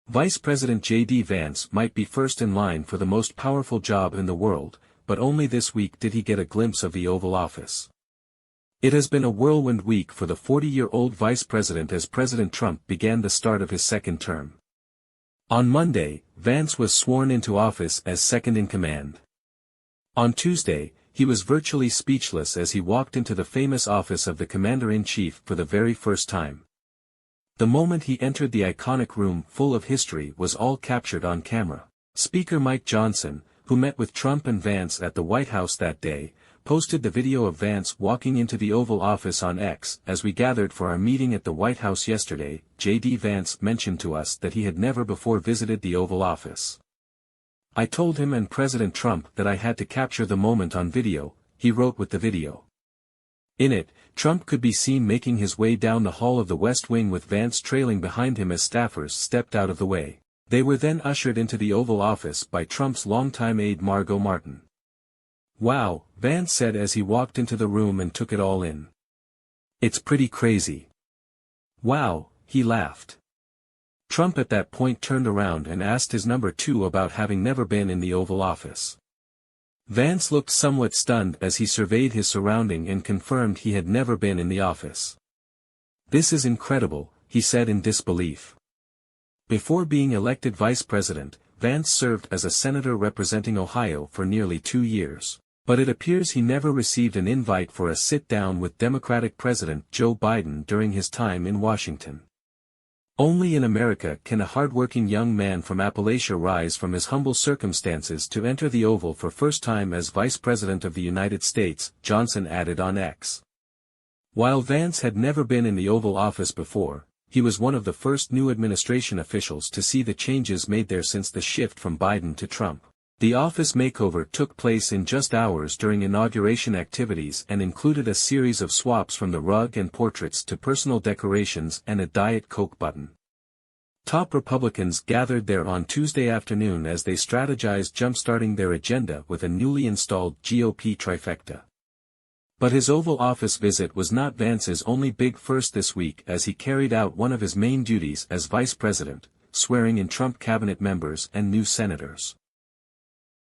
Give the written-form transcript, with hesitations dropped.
Vice President J.D. Vance might be first in line for the most powerful job in the world, but only this week did he get a glimpse of the Oval Office. It has been a whirlwind week for the 40-year-old vice president as President Trump began the start of his second term. On Monday, Vance was sworn into office as second-in-command. On Tuesday, he was virtually speechless as he walked into the famous office of the Commander-in-Chief for the very first time. The moment he entered the iconic room full of history was all captured on camera. Speaker Mike Johnson, who met with Trump and Vance at the White House that day, posted the video of Vance walking into the Oval Office on X. As we gathered for our meeting at the White House yesterday, J.D. Vance mentioned to us that he had never before visited the Oval Office. I told him and President Trump that I had to capture the moment on video, he wrote with the video. In it, Trump could be seen making his way down the hall of the West Wing with Vance trailing behind him as staffers stepped out of the way. They were then ushered into the Oval Office by Trump's longtime aide Margot Martin. "Wow," Vance said as he walked into the room and took it all in. "It's pretty crazy." "Wow," he laughed. Trump at that point turned around and asked his number two about having never been in the Oval Office. Vance looked somewhat stunned as he surveyed his surrounding and confirmed he had never been in the office. "This is incredible," he said in disbelief. Before being elected vice president, Vance served as a senator representing Ohio for nearly 2 years. But it appears he never received an invite for a sit-down with Democratic President Joe Biden during his time in Washington. Only in America can a hardworking young man from Appalachia rise from his humble circumstances to enter the Oval for first time as Vice President of the United States, Johnson added on X. While Vance had never been in the Oval Office before, he was one of the first new administration officials to see the changes made there since the shift from Biden to Trump. The office makeover took place in just hours during inauguration activities and included a series of swaps from the rug and portraits to personal decorations and a Diet Coke button. Top Republicans gathered there on Tuesday afternoon as they strategized jump-starting their agenda with a newly installed GOP trifecta. But his Oval Office visit was not Vance's only big first this week as he carried out one of his main duties as vice president, swearing in Trump cabinet members and new senators.